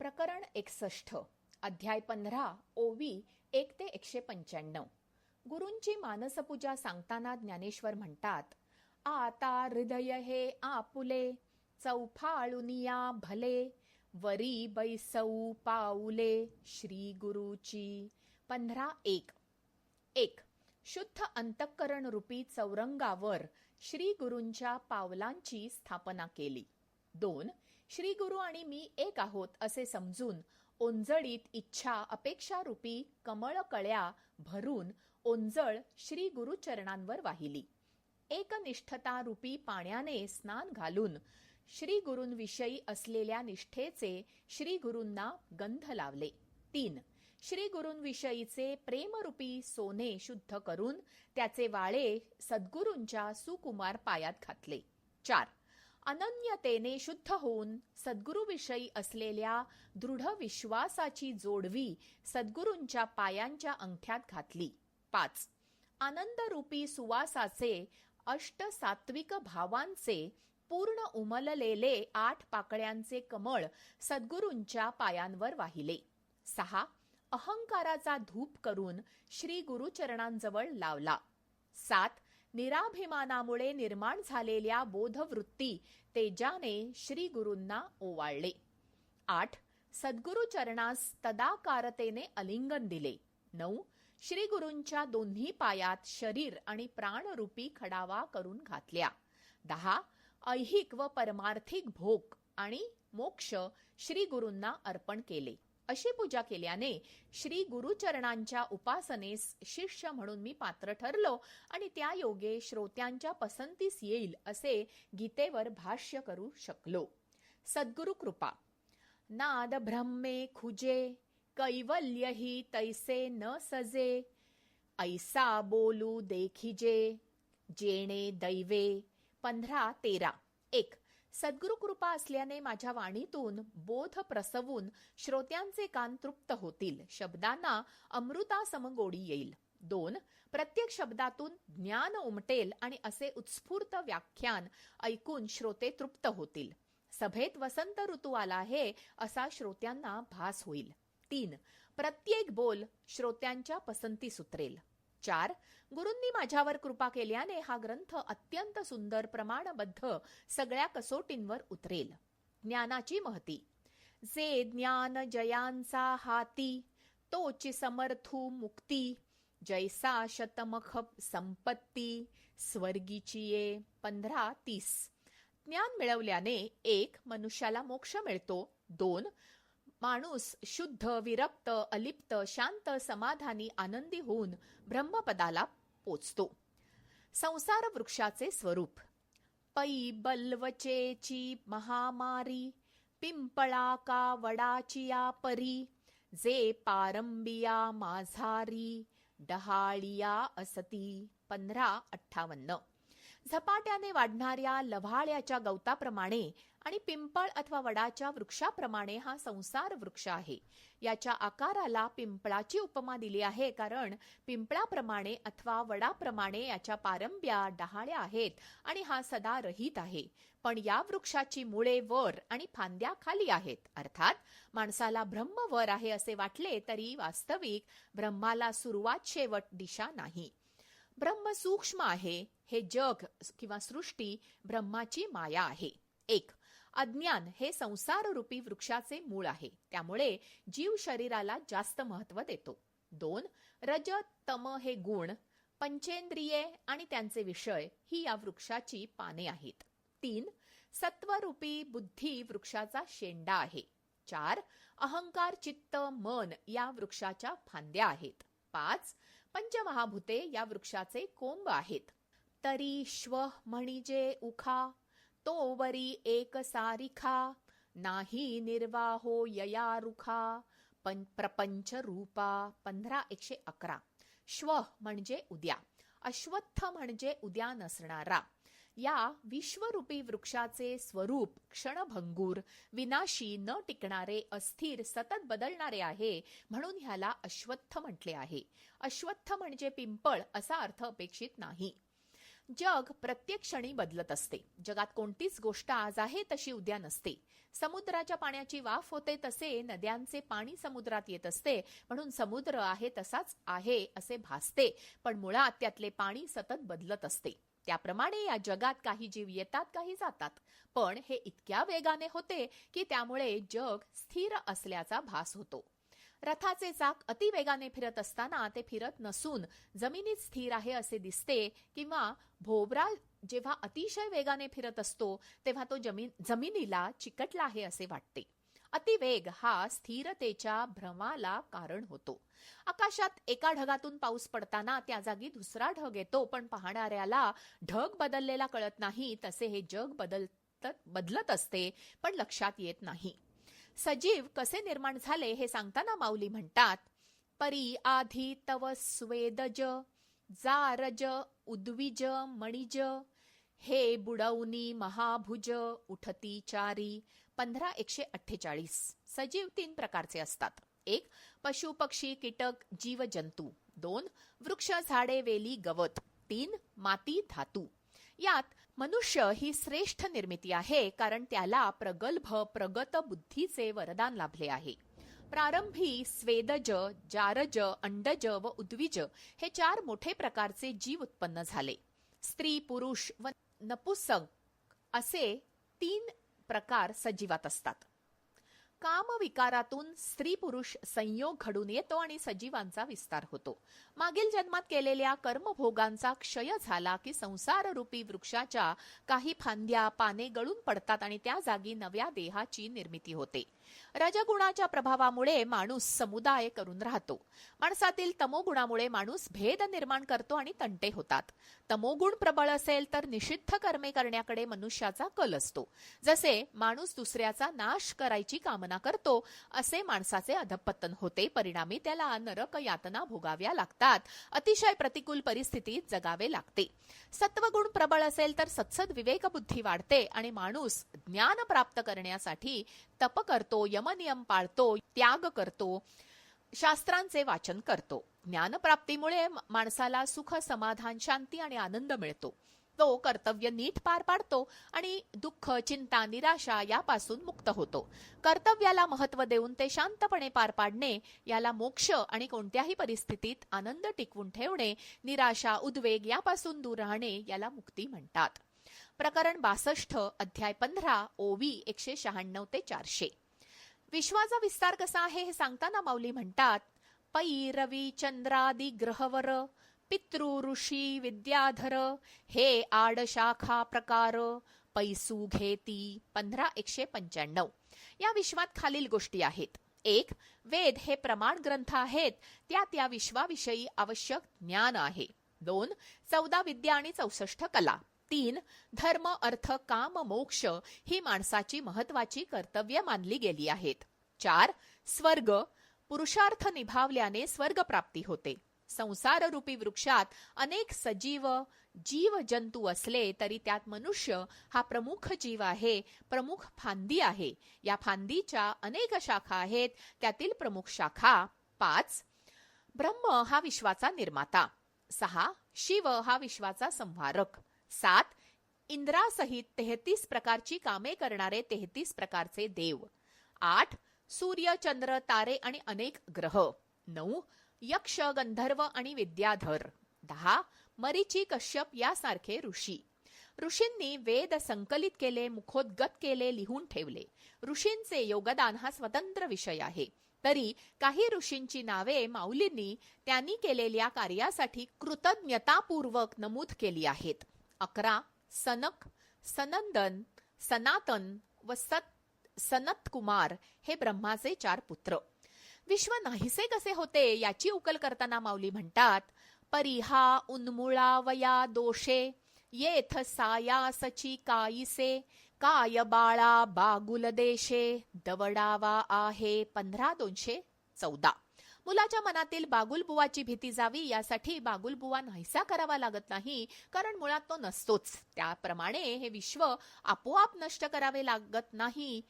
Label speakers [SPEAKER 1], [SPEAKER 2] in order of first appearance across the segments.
[SPEAKER 1] प्रकरण 61 अध्याय 15 ओवी 1 ते 195. गुरूंची मानसपूजा सांगताना ज्ञानेश्वर म्हणतात, आता हृदय हे आपुले चौफाळुनिया भले वरी बैसऊ पाऊले श्री गुरुची. 15:1. 1. शुद्ध अंतःकरण रूपी चौरंगावर श्री गुरूंच्या पावलांची स्थापना केली. 2. श्री गुरु आणि मी एक आहोत असे समजून ओंजळीत इच्छा अपेक्षा रूपी कमळकळ्या भरून ओंजळ श्री गुरुचरणांवर वाहिली. एकनिष्ठता रूपी पाण्याने स्नान घालून श्री गुरूंविषयी असलेल्या निष्ठेचे श्री गुरूंना गंध लावले. 3. श्री गुरूंविषयीचे प्रेमरूपी सोने शुद्ध करून त्याचे वाळे सद्गुरूंच्या सुकुमार पायात घातले. 4. अनन्यतेने शुद्ध होऊन सद्गुरूविषयी असलेल्या दृढ विश्वासाची जोडवी सद्गुरूंच्या पायांच्या अंगठ्यात घातली. 5. आनंदरूपी सुवासाचे अष्टसात्विक भावांचे पूर्ण उमललेले 8 पाकळ्यांचे कमळ सद्गुरूंच्या पायांवर वाहिले. 6. अहंकाराचा धूप करून श्री गुरुचरणांजवळ लावला. 7. निराभिमानामुळे निर्माण झालेल्या बोधवृत्ती तेजाने श्री गुरूंना ओवाळले. 8. सद्गुरु चरणास तदाकारतेने आलिंगन दिले. 9. श्री गुरूंच्या दोन्ही पायात शरीर आणि प्राणरूपी खडावा करून घातल्या. 10. ऐहिक व परमार्थिक भोग आणि मोक्ष श्री गुरूंना अर्पण केले. अशी पूजा केल्याने श्री गुरुचरणांच्या उपासनेस शिष्य म्हणून मी पात्र ठरलो आणि त्या योगे श्रोत्यांच्या पसंतीस येईल असे गीतेवर भाष्य करू शकलो. सद्गुरु कृपा. नाद ब्रह्मे खुजे कैवल्य ही तैसे न सजे ऐसा बोलू देखिजे जेणे दैवे. 15:13. 1. सद्गुरु कृपा असल्याने माझ्या वाणीतून बोध प्रसवून श्रोत्यांचे कान तृप्त होतील, शब्दांना अमृतासम गोडी येईल. 2. प्रत्येक शब्दातून ज्ञान उमटेल आणि असे उत्स्फूर्त व्याख्यान ऐकून श्रोते तृप्त होतील. सभेत वसंत ऋतू आला आहे असा श्रोत्यांना भास होईल. 3. प्रत्येक बोल श्रोत्यांच्या पसंतीस उतरेल. 4. गुरूंनी माझ्यावर कृपा केल्याने हा ग्रंथ अत्यंत सुंदर प्रमाणबद्ध सगळ्या कसोटींवर उतरेल. ज्ञानाची महती. जे ज्ञान जयांचा हाती तोची समर्थू मुक्ती जैसा शतमख संपत्ती स्वर्गीची ये. 15:30. ज्ञान मिळवल्याने 1. मनुष्याला मोक्ष मिळतो. 2. माणूस शुद्ध विरक्त अलिप्त शांत समाधानी आनंदी होऊन ब्रह्मपदाला पोचतो. संसार वृक्षाचे स्वरूप. पै बल्वचेची महामारी पिंपळा का वडाची या परी जे पारंबिया माझारी डहाळिया असती. 15:58. झपाट्याने वाढणाऱ्या लव्हाळ्याच्या गवताप्रमाणे आणि पिंपळ अथवा वडाच्या वृक्षाप्रमाणे हा संसार वृक्ष आहे. याच्या आकाराला पिंपळाची उपमा दिली आहे कारण पिंपळाप्रमाणे अथवा वडाप्रमाणे याच्या पारंब्या डहाळ्या आहेत आणि हा सदा रहित आहे. पण या वृक्षाची मुळे वर आणि फांद्या खाली आहेत. अर्थात माणसाला ब्रह्म वर आहे असे वाटले तरी वास्तविक ब्रह्माला सुरुवात शेवट दिशा नाही. ब्रह्म सूक्ष्म आहे. हे जग किंवा सृष्टी ब्रह्माची माया आहे. 1. अज्ञान हे संसार रूपी वृक्षाचे मूळ आहे, त्यामुळे जीव शरीराला जास्त महत्त्व देतो. 2. रज तम हे गुण पंचेंद्रिये आणि त्यांचे विषय ही या वृक्षाची पाने आहेत. 3. सत्वरूपी बुद्धी वृक्षाचा शेंडा आहे. 4. अहंकार चित्त मन या वृक्षाच्या फांद्या आहेत. 5. पंचमहाभूते या वृक्षाचे कोंब आहेत. तरी श्व म्हणजे उखा तोवरी एक सारिखा नाही निर्वाहो यया रुखा प्रपंच रूपा. 15:111. श्व म्हणजे उद्या, अश्वत्थ म्हणजे उद्या नसणारा. या विश्वरूपी वृक्षाचे स्वरूप क्षणभंगूर विनाशी न टिकणारे अस्थिर सतत बदलणारे आहे म्हणून ह्याला अश्वत्थ म्हटले आहे. अश्वत्थ म्हणजे पिंपळ असा अर्थ अपेक्षित नाही. जग प्रत्येक क्षणी बदलत असते. जगात कोणतीच गोष्ट आज आहे तशी उद्या नसते. समुद्राच्या पाण्याची वाफ होते तसे नद्यांचे पाणी समुद्रात येत असते. म्हणून समुद्र आहे तसाच आहे असे भासते, पण मुळात त्यातले पाणी सतत बदलत असते. त्याप्रमाणे या जगात काही जीव येतात, काही जातात, पण हे इतक्या वेगाने होते की त्यामुळे जग स्थिर असल्याचा भास होतो. रथाचे चाक अतिवेगाने फिरत असताना ते फिरत नसून जमिनीत स्थिर आहे असे दिसते, किंवा भोवरा जेव्हा अतिशय वेगाने फिरत असतो तेव्हा तो जमिनीला चिकटला आहे असे वाटते. अतिवेग हा स्थिरतेच्या भ्रमाला कारण होतो. आकाशात एका ढगातून पाऊस पडताना त्या जागी दुसरा ढग येतो, पण पाहणाऱ्याला ढग बदललेला कळत नाही. तसे हे जग बदलत असते, पण लक्षात येत नाही. सजीव कसे निर्माण झाले हे सांगताना माऊली म्हणतात, परी आधी तव स्वेदज जारज उद्विज मणिज हे बुडवनी महाभुज उठती चारी. 15:148. सजीव 3 प्रकारचे असतात. 1. पशु पक्षी कीटक जीव जंतू. 2. वृक्ष झाडे वेली गवत. 3. माती धातू. यात मनुष्य ही श्रेष्ठ निर्मिती आहे, कारण त्याला प्रगल्भ प्रगत बुद्धीचे वरदान लाभले आहे. प्रारंभी स्वेदज, जारज, अंडज व उद्विज हे 4 मोठे प्रकारचे जीव उत्पन्न झाले. स्त्री, पुरुष व नपुंसक असे 3 प्रकार सजीवात असतात. कामविकारातून स्त्री पुरुष संयोग घडून येतो आणि सजीवांचा विस्तार होतो. मागील जन्मात केलेल्या कर्मभोगांचा क्षय झाला की संसार रूपी वृक्षाच्या काही फांद्या पाने गळून पडतात आणि त्या जागी नव्या देहाची निर्मिती होते. रजगुणाच्या प्रभावामुळे माणूस समुदाय करून राहतो. माणसातील तमोगुणामुळे माणूस भेद निर्माण करतो आणि तंटे होतात. तमोगुण प्रबळ असेल तर निषिद्ध कर्मे करण्याकडे मनुष्याचा कल असतो. जसे माणूस दुसऱ्याचा नाश करायची कामना करतो, असे माणसाचे अधःपतन होते. परिणामी त्याला नरक यातना भोगाव्या लागतात. अतिशय प्रतिकूल परिस्थितीत जगावे लागते. सत्वगुण प्रबळ असेल तर सत्सद विवेक बुद्धी वाढते आणि माणूस ज्ञान प्राप्त करण्यासाठी तप करतो, यमनियम पाळतो, त्याग करतो, शास्त्रांचे वाचन करतो. ज्ञानप्राप्तीमुळे माणसाला सुख, समाधान, शांती आणि आनंद मिळतो. तो कर्तव्य नीट पार पाडतो आणि दुःख, चिंता, निराशा यापासून मुक्त होतो. कर्तव्याला महत्त्व देऊन ते शांतपणे पार पाडणे याला मोक्ष आणि कोणत्याही परिस्थितीत आनंद टिकवून ठेवणे, निराशा, उद्वेग यापासून दूर राहणे याला मुक्ती म्हणतात. प्रकरण 62, अध्याय 15, ओवी 196 ते 400. विश्वाचा विस्तार कसा आहे हे सांगताना माऊली म्हणतात, पै रवी चंद्रादी ग्रहवर पितृ ऋषी विद्याधर हे आड शाखा प्रकार पैसू घेती. 15:195. या विश्वात खालील गोष्टी आहेत. 1. वेद हे प्रमाण ग्रंथ आहेत, त्या विश्वाविषयी आवश्यक ज्ञान आहे. 2. 14 विद्या आणि 64 कला. 3. धर्म, अर्थ, काम, मोक्ष ही माणसाची महत्वाची कर्तव्य मानली गेली आहेत. 4. स्वर्ग, पुरुषार्थ निभावल्याने स्वर्ग प्राप्ती होते. संसार रूपी वृक्षात अनेक सजीव जीव जंतू असले तरी त्यात मनुष्य हा प्रमुख जीव आहे, प्रमुख फांदी आहे. या फांदीच्या अनेक शाखा आहेत, त्यातील प्रमुख शाखा 5. ब्रह्म हा विश्वाचा निर्माता. 6. शिव हा विश्वाचा संहारक. 7. इंद्रासहित 33 प्रकारची कामे करणारे 33 प्रकारचे देव. 8. सूर्य, चंद्र, तारे आणि अनेक ग्रह. 9. यक्ष, गंधर्व आणि विद्याधर. 10. मरीची, कश्यप यासारखे ऋषी. ऋषींनी वेद संकलित केले, मुखोद्गत केले, लिहून ठेवले. ऋषींचे योगदान हा स्वतंत्र विषय आहे. तरी काही ऋषींची नावे माऊलींनी त्यांनी केलेल्या कार्यासाठी कृतज्ञतापूर्वक नमूद केली आहेत. 11. सनक, सनंदन, सनातन व सनत कुमार हे ब्रह्माचे 4 पुत्र. विश्व नाहीसे कसे होते याची उकल करताना माऊली म्हणतात, परिहा उन्मुळावया दोषे येथ सायासची काईसे काय बाळा बागुल देशे दवडावा आहे. 15:214. मुलाच्या मनातील बागुलबुवाची भीती जावी यासाठी बागुलबुवा नाहीसा करावा लागत नाही, कारण मुळात तो नसतोच. त्याप्रमाणे हे विश्व आपोआप नष्ट करावे लागत नाही,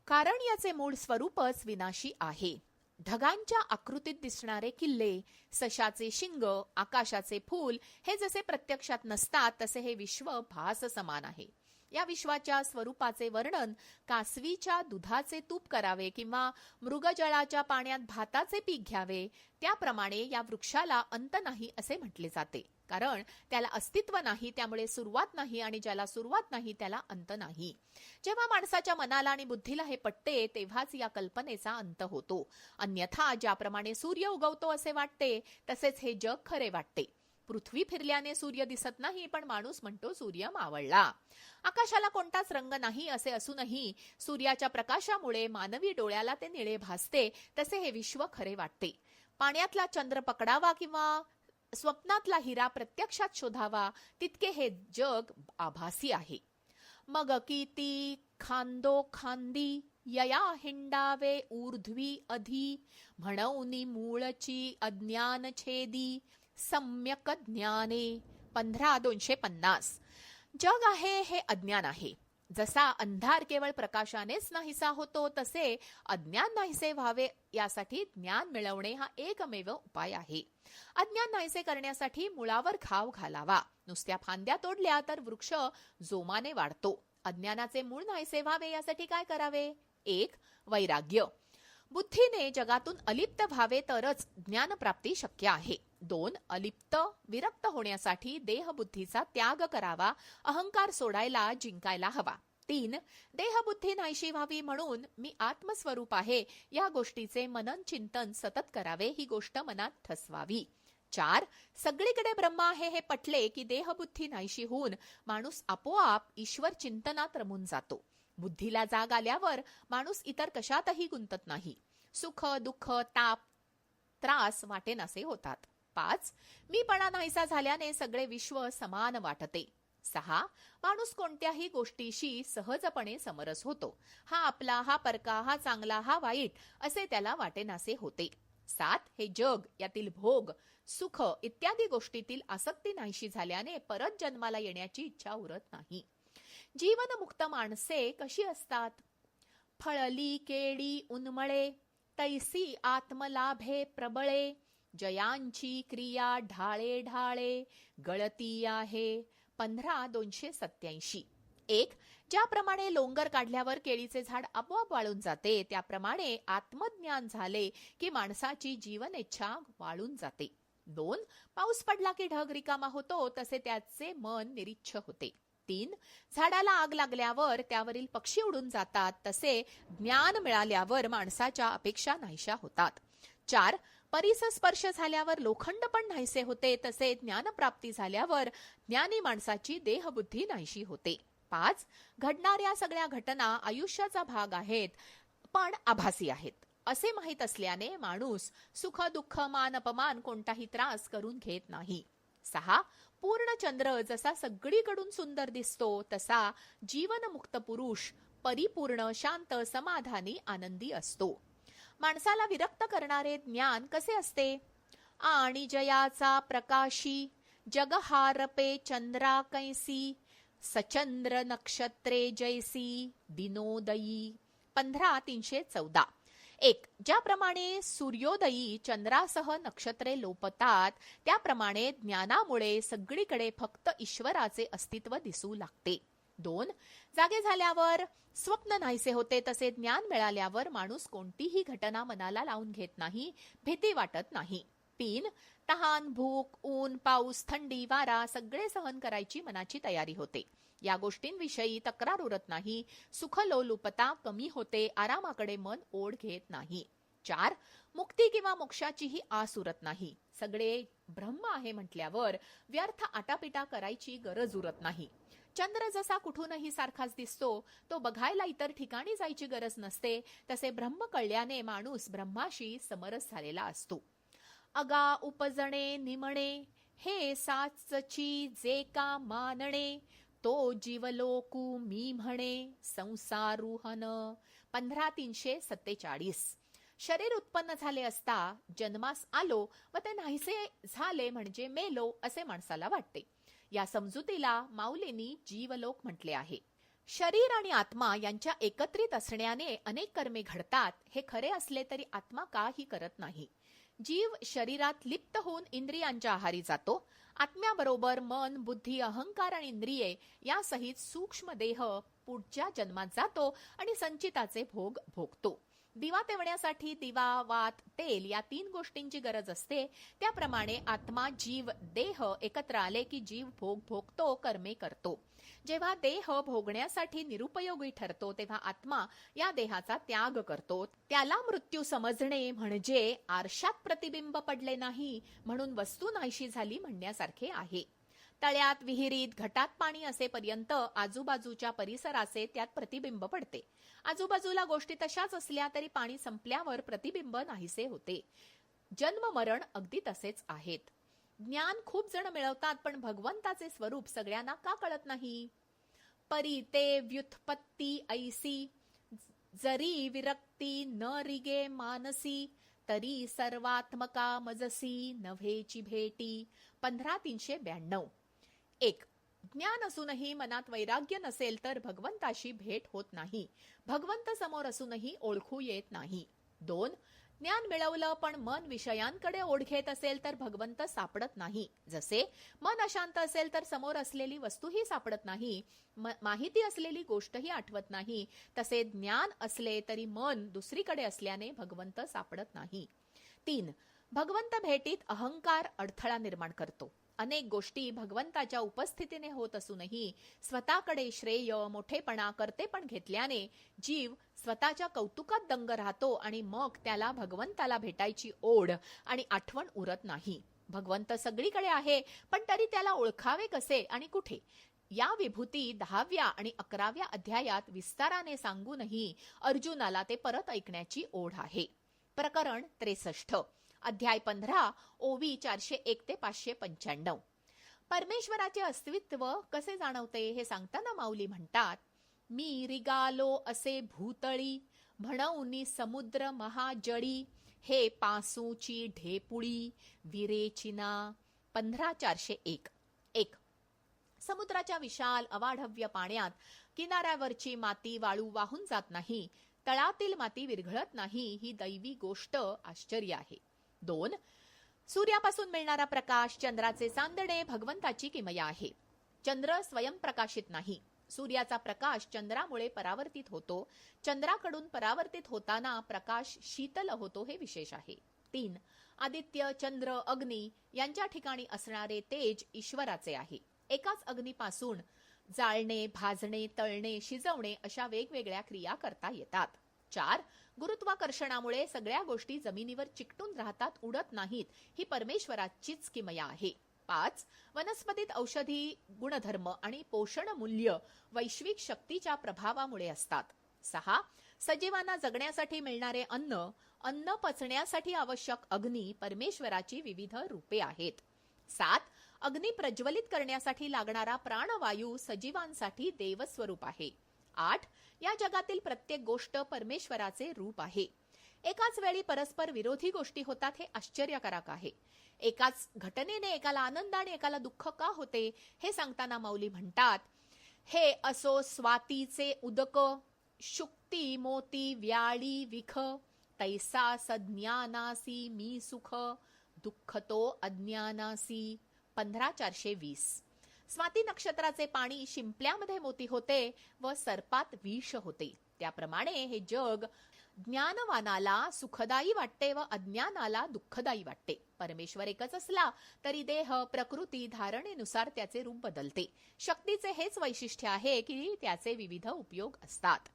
[SPEAKER 1] कारण याचे मूळ स्वरूपच विनाशी आहे. ढगांच्या आकृतीत दिसणारे किल्ले, सशाचे शिंग, आकाशाचे फूल हे जसे प्रत्यक्षात नसतात तसे हे विश्व भास समान आहे. या विश्वाच्या स्वरूपाचे वर्णन कासवीच्या दुधाचे तूप करावे किंवा मृगजळाच्या पाण्यात भाताचे पीक घ्यावे त्याप्रमाणे या वृक्षाला अंत नाही असे म्हटले जाते. कारण त्याला अस्तित्व नाही, त्यामुळे सुरुवात नाही, आणि ज्याला सुरुवात नाही त्याला अंत नाही. जेव्हा माणसाच्या मनाला आणि बुद्धीला हे पटते तेव्हाच या कल्पनेचा अंत होतो. अन्यथा ज्याप्रमाणे सूर्य उगवतो असे वाटते तसेच हे जग खरे वाटते. पृथ्वी फिरल्याने सूर्य दिसत नाही, पण माणूस म्हणतो सूर्य मावळला. आकाशाला कोणताच रंग नाही असे असूनही सूर्याच्या प्रकाशामुळे मानवी डोळ्याला ते निळे भासते, तसे हे विश्व खरे वाटते. पाण्यातला चंद्र पकडावा किंवा स्वप्नातला हिरा प्रत्यक्षात शोधावा तितके हे जग आभासी आहे. मग किती खांदो खांदी यया हिंडावे ऊर्ध्वी अधि, म्हणूनी मूळची अज्ञान छेदी सम्यक ज्ञाने. 15,250. जग आहे हे अज्ञान आहे. जसा अंधार केवळ प्रकाशानेच नाहीसा होतो तसे अज्ञान नाहीसे व्हावे यासाठी ज्ञान मिळवणे हा एकमेव उपाय आहे. अज्ञान नाहीसे करण्यासाठी मुळावर घाव घालावा. नुसत्या फांद्या तोडल्या तर वृक्ष जोमाने वाढतो. अज्ञानाचे मूळ नाहीसे व्हावे यासाठी काय करावे? 1. वैराग्य. बुद्धीने जगातून अलिप्त व्हावे तरच ज्ञानप्राप्ती शक्य आहे. 2. अलिप्त विरक्त होण्यासाठी देहबुद्धीचा त्याग करावा, अहंकार सोडायला जिंकायला हवा. 3. देहबुद्धी नाहीशी व्हावी म्हणून मी आत्मस्वरूप आहे या गोष्टीचे मनन चिंतन सतत करावे, ही गोष्ट मनात ठसवावी. 4. सगळीकडे ब्रह्म आहे हे पटले की देहबुद्धी नाहीशी होऊन माणूस आपोआप ईश्वर चिंतनात रमून जातो. बुद्धीला जाग आल्यावर माणूस इतर कशातही गुंतत नाही. सुख, दुःख, ताप, त्रास वाटेनासे होतात. 5. मीपणा नाहीसा झाल्याने सगळे विश्व समान वाटते. 6. माणूस कोणत्याही गोष्टीशी सहजपणे समरस होतो. हा आपला, हा परका, हा चांगला, हा वाईट असे त्याला वाटेनासे होते. 7. हे जग, यातील भोग, सुख इत्यादी गोष्टीतील आसक्ती नाहीशी झाल्याने परत जन्माला येण्याची इच्छा उरत नाही. जीवनमुक्त माणसे कशी असतात? फळली केळी उन्मळे, तैसी आत्मलाभे प्रबळे, जयांची क्रिया ढाळे ढाळे, गळती आहे. 15,287. 1. ज्याप्रमाणे लोंगर काढल्यावर केळीचे झाड आपोआप वाळून जाते त्याप्रमाणे आत्मज्ञान झाले की माणसाची जीवनेच्छा वाळून जाते. 2. पाऊस पडला की ढग रिकामा होतो तसे त्याचे मन निरीच्छ होते. 3. झाडाला आग लागल्यावर त्यावरील पक्षी उडून जातात तसे ज्ञान मिळाल्यावर माणसाच्या अपेक्षा नाहीशा होतात. 4. परिसस्पर्श झाल्यावर लोखंड पण नाहीसे होते तसे ज्ञानप्राप्ती झाल्यावर ज्ञानी माणसाची देहबुद्धी नाहीशी होते. 5. घडणाऱ्या सगळ्या घटना आयुष्याचा भाग आहेत पण आभासी आहेत असे माहीत असल्याने माणूस सुख, दुःख, मान, अपमान कोणताही त्रास करून घेत नाही. 6. पूर्ण चंद्र जसा सगळीकडून सुंदर दिसतो तसा जीवनमुक्त पुरुष परिपूर्ण, शांत, समाधानी, आनंदी असतो. माणसाला विरक्त करणारे ज्ञान कसे असते? आणि जयाचा प्रकाशी जगहारपे चंद्रा कैसी, सचंद्र नक्षत्रे जैसी दिनोदयी. 15,314. 1. ज्याप्रमाणे सूर्योदयी चंद्रासह नक्षत्रे लोपतात त्याप्रमाणे ज्ञानामुळे सगळीकडे फक्त ईश्वराचे अस्तित्व दिसू लागते. 2. जागे झाल्यावर स्वप्न नाहीसे होते तसे ज्ञान मिळाल्यावर माणूस कोणतीही घटना मनाला लावून घेत नाही, भीती वाटत नाही. 3. तहान, भूक, ऊन, पाऊस, थंडी, वारा सगळे सहन करायची मनाची तयारी होते. या गोष्टींविषयी तक्रार उरत नाही. सुखलोलुपता कमी होते. आरामाकडे मन ओढ घेत नाही. 4. मुक्ती किंवा मोक्षाचीही आस उरत नाही. सगळे ब्रह्म आहे म्हटल्यावर व्यर्थ आटापिटा करायची गरज उरत नाही. चंद्र जसा कुठूनही सारखाच दिसतो, तो बघायला इतर ठिकाणी जायची गरज नसते, तसे ब्रह्म कळल्याने माणूस ब्रह्माशी समरस झालेला असतो. अगा उपजणे निमणे, हे साचची जे का मानणे, तो जीवलोकू मी म्हणे संसारुहन. 15,347. शरीर उत्पन्न झाले असता जन्मास आलो व ते नाहीसे झाले म्हणजे मेलो असे माणसाला वाटते. या समजुतीला माऊलींनी जीवलोक म्हटले आहे. शरीर आणि आत्मा यांच्या एकत्रित असण्याने अनेक कर्मे घडतात हे खरे असले तरी आत्मा काही करत नाही. जीव शरीरात लिप्त होऊन इंद्रियांच्या आहारी जातो. आत्म्याबरोबर मन, बुद्धी, अहंकार आणि इंद्रिये यासहित सूक्ष्म देह पुढच्या जन्मात जातो आणि संचिताचे भोग भोगतो. दिवा तेवण्यासाठी दिवा, वात, तेल या 3 गोष्टींची गरज असते. त्याप्रमाणे आत्मा, जीव, देह एकत्र आले की जीव भोग भोगतो, कर्मे करतो. जेव्हा देह भोगण्यासाठी निरुपयोगी ठरतो तेव्हा आत्मा या देहाचा त्याग करतो. त्याला मृत्यू समजणे म्हणजे आरशात प्रतिबिंब पडले नाही म्हणून वस्तू नाहीशी झाली म्हणण्यासारखे आहे. तळ्यात, विहिरीत, घटात पाणी असेपर्यंत आजूबाजूच्या परिसराचे त्यात प्रतिबिंब पडते. आजूबाजूला गोष्टी तशाच असल्या तरी पाणी संपल्यावर प्रतिबिंब नाहीसे होते. जन्म मरण अगदी तसेच आहेत. ज्ञान खूप जण मिळवतात पण भगवंताचे स्वरूप सगळ्यांना का कळत नाही? परी ते व्युत्पत्ती ऐसी, जरी विरक्ती न रिगे मानसी, तरी सर्वात्मका मजसी नव्हेची भेटी. 15,392. 1. ज्ञान असूनही मनात वैराग्य नसेल तर भगवंताशी भेट होत नाही. भगवंत समोर असूनही ओळखू येत नाही. 2. ज्ञान मिळवलं पण मन विषयांकडे ओढ घेत असेल तर भगवंत सापडत नाही. जसे मन अशांत असेल तर समोर असलेली वस्तूही सापडत नाही, माहिती असलेली गोष्टही आठवत नाही. तसे ज्ञान असले तरी मन दुसरीकडे असल्याने भगवंत सापडत नाही. 3. भगवंत भेटीत अहंकार अडथळा निर्माण करतो. अनेक गोष्टी भगवंताच्या उपस्थितीने होत असूनही स्वतःकडे श्रेय, मोठेपणा, कर्तेपण घेतल्याने जीव स्वतःच्या कौतुकात दंग राहतो आणि मग त्याला भगवंताला भेटायची ओढ आणि आठवण उरत नाही. भगवंत सगळीकडे आहे पण तरी त्याला ओळखावे कसे आणि कुठे? या विभूती 10व्या आणि 11व्या अध्यायात विस्ताराने सांगूनही अर्जुनाला ते परत ऐकण्याची ओढ आहे. प्रकरण 63, अध्याय 15, ओवी 401 ते 595. परमेश्वराचे अस्तित्व कसे जाणवते हे सांगताना माऊली म्हणतात, मी रिगालो असे भूतळी, म्हणून समुद्र महाजळी, हे पासूची ढेपुळी विरेचिना. 15,401. 1. समुद्राच्या विशाल अवाढव्य पाण्यात किनाऱ्यावरची माती, वाळू वाहून जात नाही, तळातील माती विरघळत नाही, ही दैवी गोष्ट आश्चर्य आहे. 2. सूर्यापासून मिळणारा प्रकाश, चंद्राचे चांदणे भगवंताची किमया आहे. चंद्र स्वयंप्रकाशित नाही. सूर्याचा प्रकाश चंद्रामुळे परावर्तित होतो. चंद्राकडून परावर्तित होताना प्रकाश शीतल होतो हे विशेष आहे. 3. आदित्य, चंद्र, अग्नी यांच्या ठिकाणी असणारे तेज ईश्वराचे आहे. एकाच अग्नीपासून जाळणे, भाजणे, तळणे, शिजवणे अशा वेगवेगळ्या क्रिया करता येतात. 4. गुरुत्वाकर्षणामुळे सगळ्या गोष्टी जमिनीवर चिकटून राहतात, उडत नाहीत, ही परमेश्वराचीच किमया आहे. 5. वनस्पतीत औषधी गुणधर्म आणि पोषण मूल्य वैश्विक शक्तीच्या प्रभावामुळे असतात. 6. सजीवांना जगण्यासाठी मिळणारे अन्न पचण्यासाठी आवश्यक अग्नी परमेश्वराची विविध रूपे आहेत. 7. अग्नी प्रज्वलित करण्यासाठी लागणारा प्राणवायू सजीवांसाठी देवस्वरूप आहे. 8. या जगातील प्रत्येक गोष्ट परमेश्वराचे रूप आहे. एकाच वेळी परस्पर विरोधी गोष्टी होतात हे आश्चर्यकारक आहे. एकाच घटनेने एकाला आनंद आणि एकाला दुःख का होते हे सांगताना माऊली म्हणतात, हे असो स्वातीचे उदक, शुक्ती मोती व्याळी विख, तैसा सज्ञानासी मी सुख, दुःख तो अज्ञानासी. 15,420. स्वाती नक्षत्राचे पाणी शिंपल्यामध्ये मोती होते व सर्पात विष होते. त्याप्रमाणे हे जग ज्ञानवानाला सुखदायी वाटते व अज्ञानाला दुःखदायी वाटते. परमेश्वर एकच असला तरी देह, प्रकृती, धारणेनुसार त्याचे रूप बदलते. शक्तीचे हेच वैशिष्ट्य आहे की त्याचे विविध उपयोग असतात.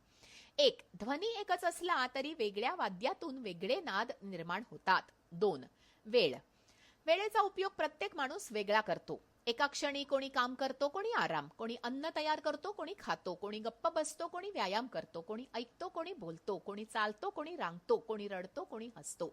[SPEAKER 1] 1. ध्वनी एकच असला तरी वेगळ्या वाद्यातून वेगळे नाद निर्माण होतात. 2. वेळेचा उपयोग प्रत्येक माणूस वेगळा करतो. एका क्षणी कोणी काम करतो, कोणी आराम, कोणी अन्न तयार करतो, कोणी खातो, कोणी गप्प बसतो, कोणी व्यायाम करतो, कोणी ऐकतो, कोणी बोलतो, कोणी चालतो, कोणी रांगतो, कोणी रडतो, कोणी हसतो.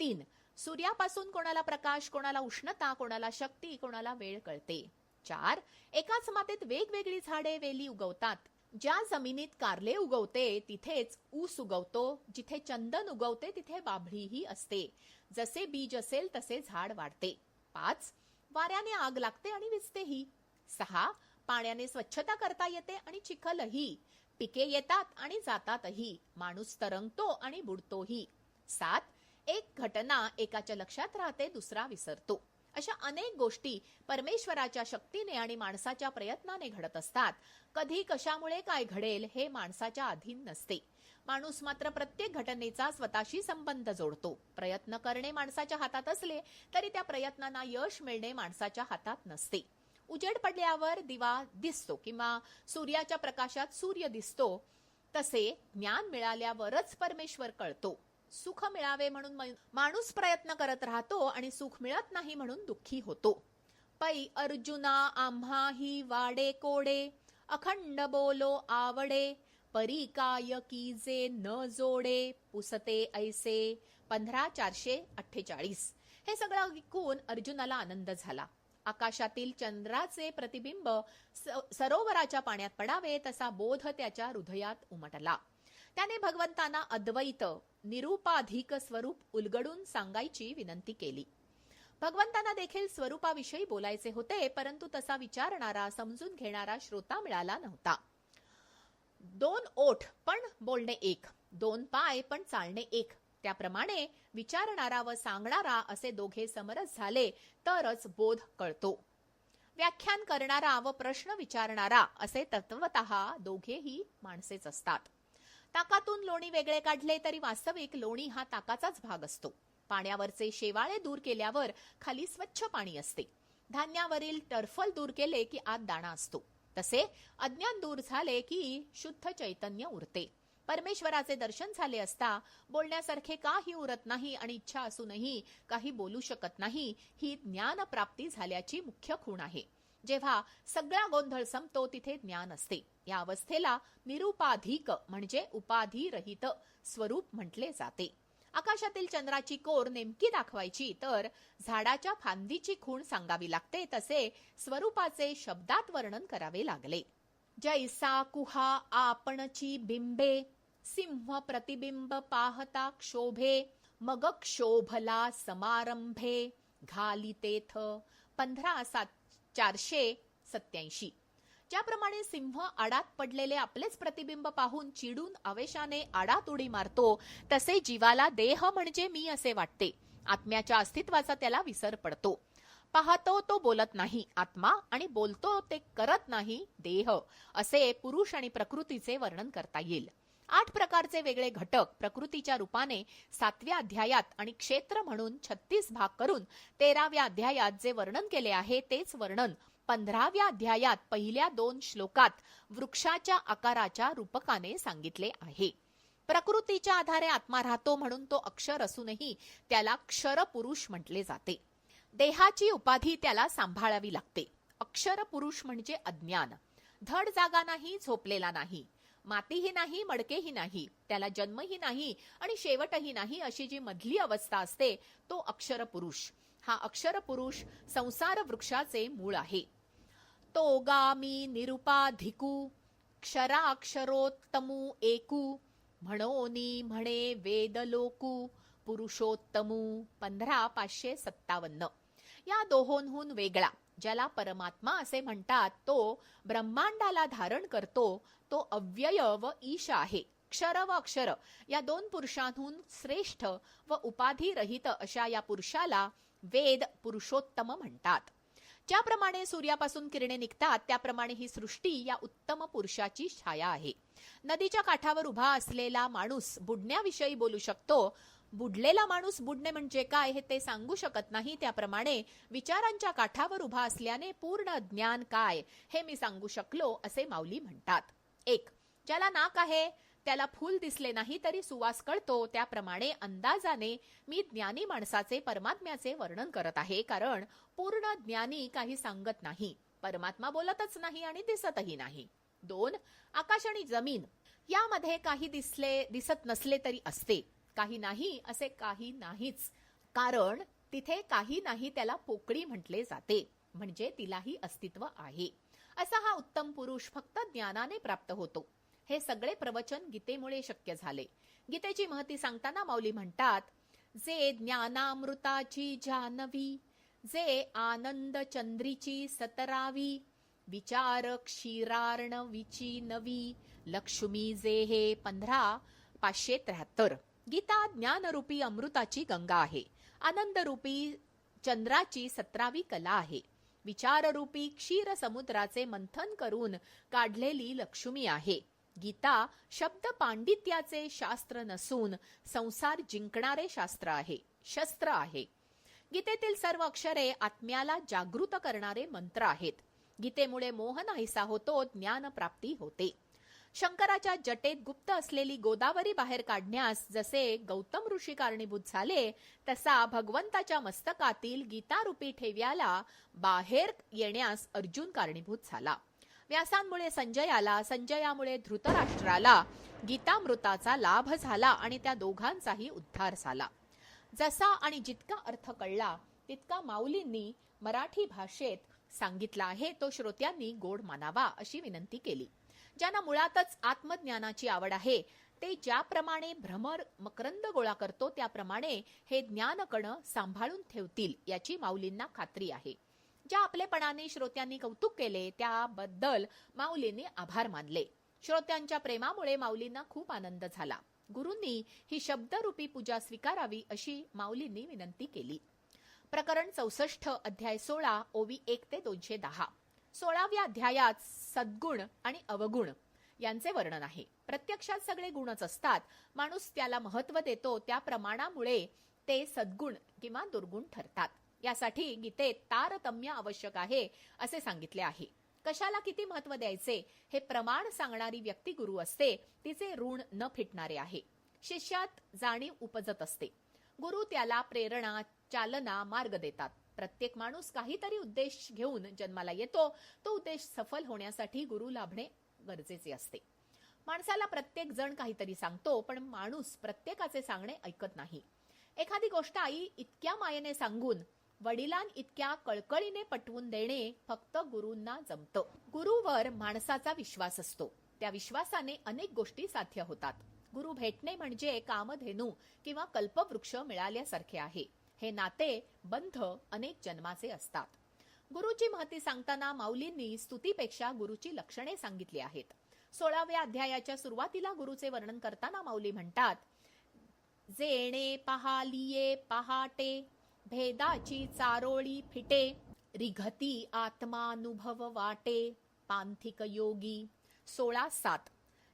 [SPEAKER 1] 3. सूर्यापासून कोणाला प्रकाश, कोणाला उष्णता, कोणाला शक्ती, कोणाला वेळ कळते. 4. एकाच मातीत वेगवेगळी झाडे, वेली उगवतात. ज्या जमिनीत कारले उगवते तिथेच ऊस उगवतो, जिथे चंदन उगवते तिथे बाभळीही असते. जसे बीज असेल तसे झाड वाढते. 5. वाऱ्याने आग लागते आणि विझतेही. 6. पाण्याने स्वच्छता करता येते आणि चिखलही. पिके येतात आणि जातातही. माणूस तरंगतो आणि बुडतोही. 7. एक घटना एकाच्या लक्षात राहते, दुसरा विसरतो. अशा अनेक गोष्टी परमेश्वराच्या शक्तीने आणि माणसाच्या प्रयत्नाने घडत असतात. कधी कशामुळे काय घडेल हे माणसाच्या अधीन नसते. माणूस मात्र प्रत्येक घटनेचा स्वतःशी संबंध जोडतो. प्रयत्न करणे माणसाच्या हातात असले तरी त्या प्रयत्नांना यश मिळणे माणसाच्या हातात नसते. उजेड पडल्यावर दिवा दिसतो किंवा सूर्याच्या प्रकाशात सूर्य दिसतो, तसे ज्ञान मिळाल्यावरच परमेश्वर कळतो. सुख मिळावे म्हणून माणूस प्रयत्न करत राहतो आणि सुख मिळत नाही म्हणून दुःखी होतो. पै अर्जुना आम्हाही वाडे कोडे, अखंड बोलो आवडे, परी काय कीजे न जोडे, पुसते ऐसे. 15:448. हे सगळं ऐकून अर्जुनाला आनंद झाला. आकाशातील चंद्राचे प्रतिबिंब सरोवराच्या पाण्यात पडावे तसा बोध त्याच्या हृदयात उमटला. त्याने भगवंतांना अद्वैत निरुपाधिक स्वरूप उलगडून सांगायची विनंती केली. भगवंतांना देखील स्वरूपाविषयी बोलायचे होते, परंतु तसा विचारणारा, समजून घेणारा श्रोता मिळाला नव्हता. 2 ओठ पण बोलणे एक, 2 पाय पण चालणे एक, त्याप्रमाणे विचारणारा व सांगणारा असे दोघे समरस झाले तरच बोध कळतो. व्याख्यान करणारा व प्रश्न विचारणारा असे तत्वतः दोघेही माणसेच असतात. ताकातून लोणी वेगळे काढले तरी वास्तविक लोणी हा ताकाचाच भाग असतो. पाण्यावरचे शेवाळे दूर केल्यावर खाली स्वच्छ पाणी असते. धान्यावरील टरफल दूर केले की आत दाणा असतो. तसे अज्ञान दूर झाले की शुद्ध चैतन्य उरते. परमेश्वराचे दर्शन झाले असता बोलण्यासारखे काही उरत नाही आणि इच्छा असूनही काही बोलू शकत नाही. ही ज्ञान प्राप्ती झाल्याची मुख्य खूण आहे. जेव्हा सगळा गोंधळ संपतो तिथे ज्ञान असते. या अवस्थेला निरुपाधिक म्हणजे उपाधिरहित स्वरूप म्हटले जाते. आकाशातील चंद्राची कोर नेमकी दाखवायची तर झाडाच्या फांदीची खूण सांगावी लागते, तसे स्वरूपाचे शब्दात वर्णन करावे लागले. जैसा कुहा आपणची बिंबे, सिंह प्रतिबिंब पाहता क्षोभे, मग क्षोभला समारंभे, घालितेथ. 15:487. ज्याप्रमाणे सिंह आडात पडलेले आपलेच प्रतिबिंब पाहून चिडून आवेशाने आडात उडी मारतो, तसे जीवाला देह म्हणजे मी असे वाटते. आत्म्याच्या अस्तित्वाचा त्याला विसर पडतो. पाहतो तो बोलत नाही आत्मा आणि बोलतो ते करत नाही देह, असे पुरुष आणि प्रकृतीचे वर्णन करता येईल. 8 प्रकारचे वेगळे घटक प्रकृतीच्या रूपाने 7व्या अध्यायात आणि क्षेत्र म्हणून 36 भाग करून 13व्या अध्यायात जे वर्णन केले आहे तेच वर्णन 15व्या अध्यायात पहिल्या 2 श्लोकात वृक्षाच्या आकाराच्या रूपकाने सांगितले आहे. प्रकृतीच्या आधारे आत्मा राहतो म्हणून तो अक्षर असूनही त्याला क्षर पुरुष म्हटले जाते. देहाची उपाधी त्याला सांभाळावी लागते. अक्षर पुरुष म्हणजे अज्ञान. धड जागा नाही, झोपलेला नाही, मातीही नाही, मडकेही नाही, त्याला जन्मही नाही आणि शेवटही नाही, अशी जी मधली अवस्था असते तो अक्षर पुरुष. हा अक्षर पुरुष संसार वृक्षाचे मूळ आहे. तोगामी निरुपाधिकू, क्षराक्षरोत्तमू एकू, म्हणोनी म्हणे वेदलोकू, पुरुषोत्तमू. 15:557. या दोहोंहून वेगळा, ज्याला परमात्मा असे म्हणतात, तो ब्रह्मांडाला धारण करतो, तो अव्यय व ईश आहे. क्षर व अक्षर या 2 पुरुषांहून श्रेष्ठ व उपाधिरहित अशा या पुरुषाला वेद पुरुषोत्तम म्हणतात. ज्याप्रमाणे सूर्यापासून किरणे निघतात त्याप्रमाणे ही सृष्टी या उत्तम पुरुषाची छाया आहे. नदीच्या काठावर उभा असलेला माणूस बुडण्याविषयी बोलू शकतो. बुडलेला माणूस बुडणे म्हणजे काय हे ते सांगू शकत नाही. त्याप्रमाणे विचारांच्या काठावर उभा असल्याने पूर्ण ज्ञान काय हे मी सांगू शकलो, असे माऊली म्हणतात. 1. ज्याला नाक आहे त्याला फूल दिसले नाही तरी सुवास कळतो, त्याप्रमाणे अंदाजाने मी ज्ञानी माणसाचे परमात्म्याचे वर्णन करत आहे, कारण पूर्ण ज्ञानी काही सांगत नाही. परमात्मा बोलतच नाही आणि दिसतही नाही. 2. आकाश आणि जमीन यामध्ये काही दिसत नसले तरी असते, काही नाही असे काही नाहीच, कारण तिथे काही नाही त्याला पोकळी म्हटले जाते, म्हणजे तिलाही अस्तित्व आहे. असा हा उत्तम पुरुष फक्त ज्ञानाने प्राप्त होतो. हे सगळे प्रवचन गीतेमुळे शक्य झाले. गीतेची महती सांगताना माऊली म्हणतात, जे ज्ञानामृताची जानवी, जे आनंद चंद्रीची सतरावी, विचार क्षीरार्णवीची नवी लक्ष्मी जे हे 15,573. गीता ज्ञानरूपी अमृताची गंगा आहे. आनंदरूपी चंद्राची 17वी कला आहे. विचाररूपी क्षीर समुद्राचे मंथन करून काढलेली लक्ष्मी आहे. गीता शब्द पांडित्याचे शास्त्र नसून संसार जिंकणारे शास्त्र आहे, शस्त्र आहे. गीतेतील सर्व अक्षरे आत्म्याला जागृत करणारे मंत्र आहेत. गीतेमुळे मोह नाहीसा होतो, ज्ञान प्राप्ती होते. शंकराच्या जटेत गुप्त असलेली गोदावरी बाहेर काढण्यास जसे गौतम ऋषी कारणीभूत झाले, तसा भगवंताच्या मस्तकातील गीतारूपी ठेव्याला बाहेर येण्यास अर्जुन कारणीभूत झाला. व्यासांमुळे संजयाला, संजयामुळे धृतराष्ट्राला गीतामृताचा लाभ झाला आणि त्या दोघांचाही उद्धार झाला. जसा आणि जितका अर्थ कळला तितका माऊलींनी मराठी भाषेत सांगितला आहे, तो श्रोत्यांनी गोड मानावा अशी विनंती केली. ज्यांना मुळातच आत्मज्ञानाची आवड आहे ते ज्याप्रमाणे भ्रमर मकरंद गोळा करतो त्याप्रमाणे हे ज्ञानकण सांभाळून ठेवतील याची माऊलींना खात्री आहे. ज्या आपलेपणाने श्रोत्यांनी कौतुक केले त्याबद्दल माऊलींनी आभार मानले. श्रोत्यांच्या प्रेमामुळे माऊलींना खूप आनंद झाला. गुरूंनी ही शब्दरूपी पूजा स्वीकारावी अशी माऊलींनी विनंती केली. प्रकरण 64 अध्याय 16 ओवी 1 ते 210. 16व्या अध्यायात सद्गुण आणि अवगुण यांचे वर्णन आहे. प्रत्यक्षात सगळे गुणच असतात. माणूस त्याला महत्व देतो त्या प्रमाणामुळे ते सद्गुण किंवा दुर्गुण ठरतात. यासाठी गीतेत तारतम्य आवश्यक आहे असे सांगितले आहे. कशाला किती महत्व द्यायचे हे प्रमाण सांगणारी व्यक्ती गुरु असते, तिचे ऋण न फिटणारे आहे. शिष्यात जाणीव उपजत असते. गुरु त्याला प्रेरणा, चालना, मार्ग देतात. प्रत्येक माणूस काहीतरी उद्देश घेऊन जन्माला येतो. तो उद्देश सफल होण्यासाठी गुरु लाभणे गरजेचे असते. माणसाला प्रत्येक जण काहीतरी सांगतो, पण माणूस प्रत्येकाचे सांगणे ऐकत नाही. एखादी गोष्ट आई इतक्या मायेने सांगून वडिलां इतक्या कळकळीने पटवून देणे फक्त गुरूंना जमतं. गुरुवर माणसाचा विश्वास असतो. त्या विश्वासाने अनेक गोष्टी साध्य होतात. गुरु भेटणे म्हणजे कामधेनू किंवा कल्पवृक्ष मिळाल्यासारखे आहे. हे नाते बंध अनेक जन्माचे असतात. गुरुची महती सांगताना माऊलींनी स्तुतीपेक्षा गुरुची लक्षणे सांगितली आहेत. 16व्या अध्यायाच्या सुरुवातीला गुरुचे वर्णन करताना माऊली म्हणतात, जेणे पहालिये पहाटे भेदाची चारोळी फिटे रिघती आत्मानुभव वाटे पांथिक योगी. 16:7.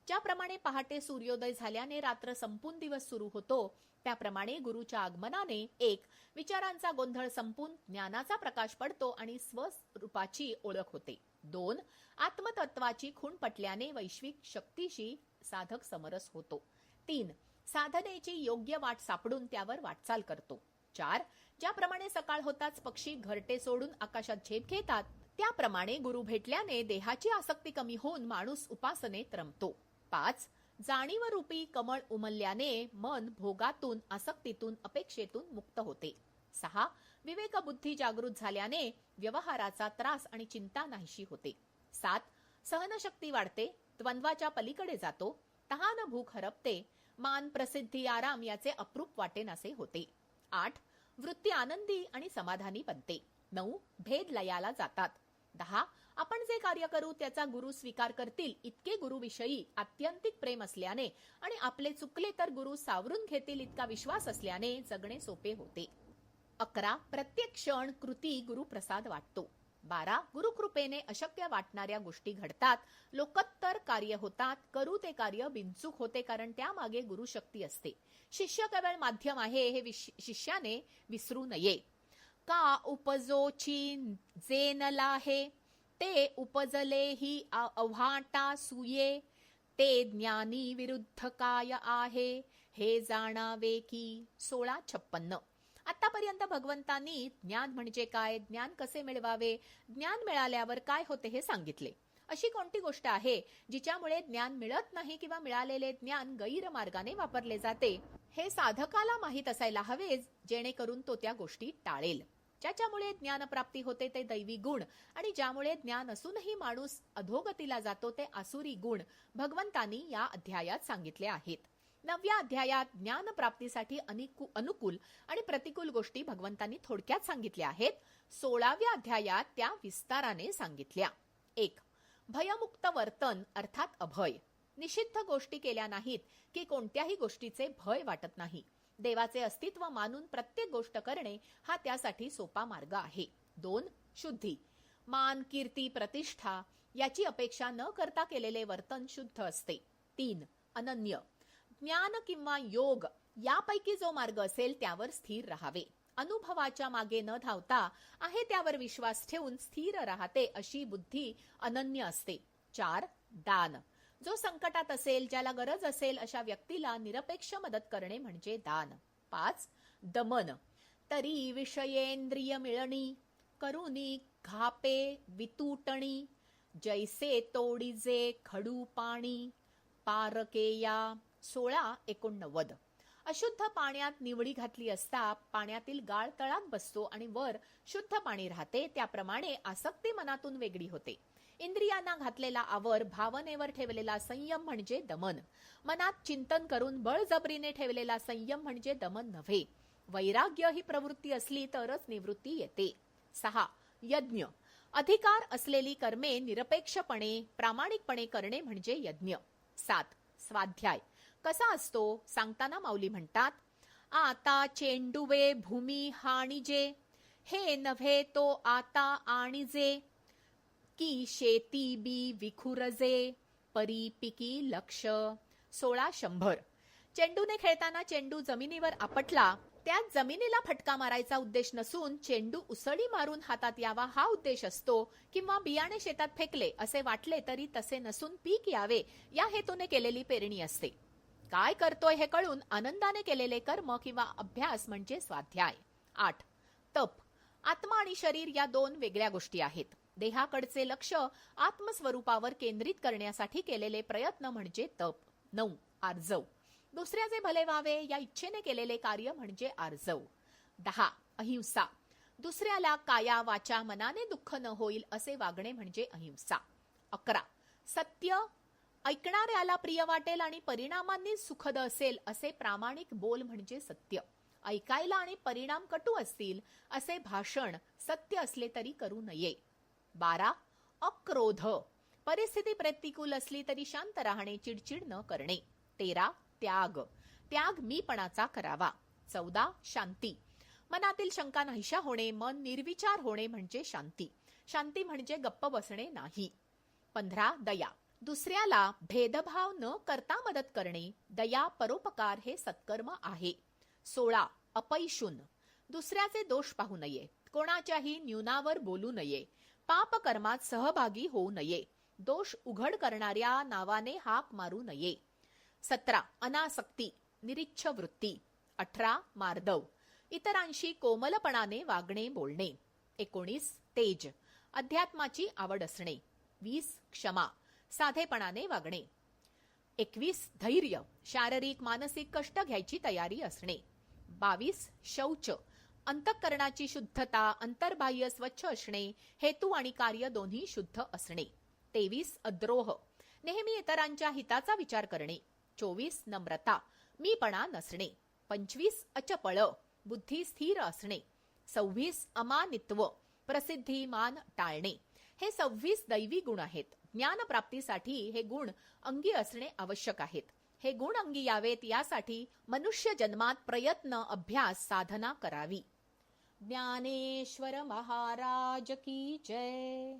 [SPEAKER 1] ज्याप्रमाणे पहाटे सूर्योदय झाल्याने रात्र संपून दिवस सुरू होतो, त्याप्रमाणे गुरुच्या आगमनाने 1. विचारांचा गोंधळ संपून ज्ञानाचा प्रकाश पडतो आणि स्वरूपाची ओळख होते. 2. आत्मतत्वाची खूण पटल्याने वैश्विक शक्तीशी साधक समरस होतो. 3. साधनेची योग्य वाट सापडून त्यावर वाटचाल करतो. 4. ज्याप्रमाणे सकाळ होताच पक्षी घरटे सोडून आकाशात झेप घेतात, त्याप्रमाणे गुरु भेटल्याने देहाची आसक्ती कमी होऊन माणूस उपासनेत रमतो. 5. जाणीवरूपी कमळ उमलल्याने मन भोगातून, आसक्तीतून, अपेक्षेतून मुक्त होते. 6. विवेकबुद्धी जागृत झाल्याने व्यवहाराचा त्रास आणि चिंता नाहीशी होते. 7. सहनशक्ती वाढते, द्वंद्वाच्या पलीकडे जातो, तहान भूक हरपते, मान प्रसिद्धी आराम याचे अप्रूप वाटेनासे होते. 8. वृत्ती आनंदी आणि समाधानी बनते. 9. भेद लयाला जातात. 10. आपण जे कार्य करू त्याचा गुरु स्वीकार करतील इतके गुरुविषयी आत्यंतिक प्रेम असल्याने आणि आपले चुकले तर गुरु सावरून घेतील इतका विश्वास असल्याने जगणे सोपे होते. 11. प्रत्येक क्षण कृती गुरुप्रसाद वाटतो. 12. गुरुकृपेने अशक्य वाटणाऱ्या गोष्टी घडतात, लोकोत्तर कार्य होतात, करू ते कार्य बिनचूक होते, कारण त्यामागे गुरुशक्ती असते. शिष्य केवळ माध्यम आहे हे शिष्याने विसरू नये. का उपजोची जे न लाहे ते उपजले ही अव्हाटा सुये, ते ज्ञानी विरुद्ध काय आहे हे जाणावे की. 16:56. आतापर्यंत भगवंतांनी ज्ञान म्हणजे काय, ज्ञान कसे मिळवावे, ज्ञान मिळाल्यावर काय होते हे सांगितले. अशी कोणती गोष्ट आहे जिच्यामुळे ज्ञान मिळत नाही किंवा मिळालेले ज्ञान गैरमार्गाने वापरले जाते हे साधकाला माहीत असायला हवे, जेणेकरून तो त्या गोष्टी टाळेल. ज्याच्यामुळे ज्ञानप्राप्ती होते ते दैवी गुण आणि ज्यामुळे ज्ञान असूनही माणूस अधोगतीला जातो ते आसुरी गुण भगवंतांनी या अध्यायात सांगितले आहेत. 9व्या अध्यायात ज्ञान प्राप्तीसाठी अनुकूल आणि प्रतिकूल गोष्टी भगवंतांनी थोडक्यात सांगितल्या आहेत. 16व्या अध्यायात त्या विस्ताराने सांगितल्या. 1. भयमुक्त वर्तन अर्थात अभय. निषिद्ध गोष्टी केल्या नाहीत की कोणत्याही गोष्टीचे भय वाटत नाही. देवाचे अस्तित्व मानून प्रत्येक गोष्ट करणे हा त्यासाठी सोपा मार्ग आहे. 2. शुद्धी. मान, कीर्ती, प्रतिष्ठा याची अपेक्षा न करता केलेले वर्तन शुद्ध असते. 3. अनन्य. ज्ञान किंवा योग यापैकी जो मार्ग असेल त्यावर स्थिर राहावे. अनुभवाच्या मागे न धावता आहे त्यावर विश्वास ठेवून स्थिर राहते अशी बुद्धी अनन्य असते. 4. दान. जो संकटात असेल, ज्याला गरज असेल अशा व्यक्तीला निरपेक्ष मदत करणे म्हणजे दान. 5. दमन. तरी विषयेंद्रिय मिळणी करुनी घापे वितुटणी जैसे तोडीजे खडू पाणी पारकेया. 16:89. अशुद्ध पाण्यात निवडी घातली असता पाण्यातील गाळ तळात बसतो आणि वर शुद्ध पाणी राहते, त्याप्रमाणे आसक्ती मनातून वेगळी होते. इंद्रियांना घातलेला आवर, भावनेवर ठेवलेला संयम म्हणजे दमन. मनात चिंतन करून बळजबरीने ठेवलेला संयम म्हणजे दमन नव्हे. वैराग्य ही प्रवृत्ती असली तरच निवृत्ती येते. 6. यज्ञ. अधिकार असलेली कर्मे निरपेक्षपणे प्रामाणिकपणे करणे म्हणजे यज्ञ. 7. स्वाध्याय. कसा असतो सांगताना माऊली म्हणतात, आता चेंडुवे भूमी हाणिजे हे नव्हे तो आता आणिजे की शेती बी विखुरजे परी पिकी लक्ष. 16:100. चेंडूने खेळताना चेंडू जमिनीवर आपटला, त्यात जमिनीला फटका मारायचा उद्देश नसून चेंडू उसळी मारून हातात यावा हा उद्देश असतो. किंवा बियाणे शेतात फेकले असे वाटले तरी तसे नसून पीक यावे या हेतूने केलेली पेरणी असते. काय करतोय हे कळून आनंदाने केलेले कर्म किंवा अभ्यास म्हणजे स्वाध्याय. 8. तप. आत्मा आणि शरीर या दोन वेगळ्या गोष्टी आहेत. देहाकडचे लक्ष आत्मस्वरूपावर केंद्रित करण्यासाठी केलेले प्रयत्न म्हणजे तप. 9. आर्जव. दुसऱ्याचे भले व्हावे या इच्छेने केलेले कार्य म्हणजे आर्जव. 10. अहिंसा. दुसऱ्याला काया वाचा मनाने दुःख न होईल असे वागणे म्हणजे अहिंसा. 11. सत्य. ऐकणाऱ्याला प्रिय वाटेल आणि परिणामांनी सुखद असेल असे प्रामाणिक बोल म्हणजे सत्य. ऐकायला आणि परिणाम कटू असतील असे भाषण सत्य असले तरी करू नये. 12. अक्रोध. परिस्थिती प्रतिकूल असली तरी शांत राहणे, चिडचिड न करणे. 13. त्याग. त्याग मीपणाचा करावा. 14. शांती. मनातील शंका नाहीशा होणे, मन निर्विचार होणे म्हणजे शांती. शांती म्हणजे गप्प बसणे नाही. 15. दया. दुसऱ्याला भेदभाव न करता मदत करणे, दया परोपकार हे सत्कर्म आहे. 16. अपैशून. दुसऱ्याचे दोष पाहू नये, कोणाच्याही न्यूनावर बोलू नये, पापकर्मात सहभागी होऊ नये, दोष उघड करणाऱ्या नावाने हाक मारू नये. 17. अनासक्ती. निरीच्छ वृत्ती. 18. मार्दव. इतरांशी कोमलपणाने वागणे बोलणे. 19. तेज. अध्यात्माची आवड असणे. 20. क्षमा. साधेपणाने वागणे. 21. धैर्य. शारीरिक मानसिक कष्ट घ्यायची तयारी असणे. 22. शौच. अंतःकरणाची शुद्धता, अंतर्बाह्य स्वच्छ असणे, हेतू आणि कार्य दोन्ही शुद्ध असणे. 23. अद्रोह. नेहमी इतरांच्या हिताचा विचार करणे. 24. नम्रता. मीपणा नसणे. 25. अचपळ. बुद्धी स्थिर असणे. 26. अमानित्व. प्रसिद्धी मान टाळणे. हे 26 दैवी गुण आहेत. ज्ञानप्राप्तीसाठी हे गुण अंगी असणे आवश्यक आहेत. हे गुण अंगी यावेत यासाठी मनुष्य जन्मात प्रयत्न, अभ्यास, साधना करावी. ज्ञानेश्वर महाराज की जय.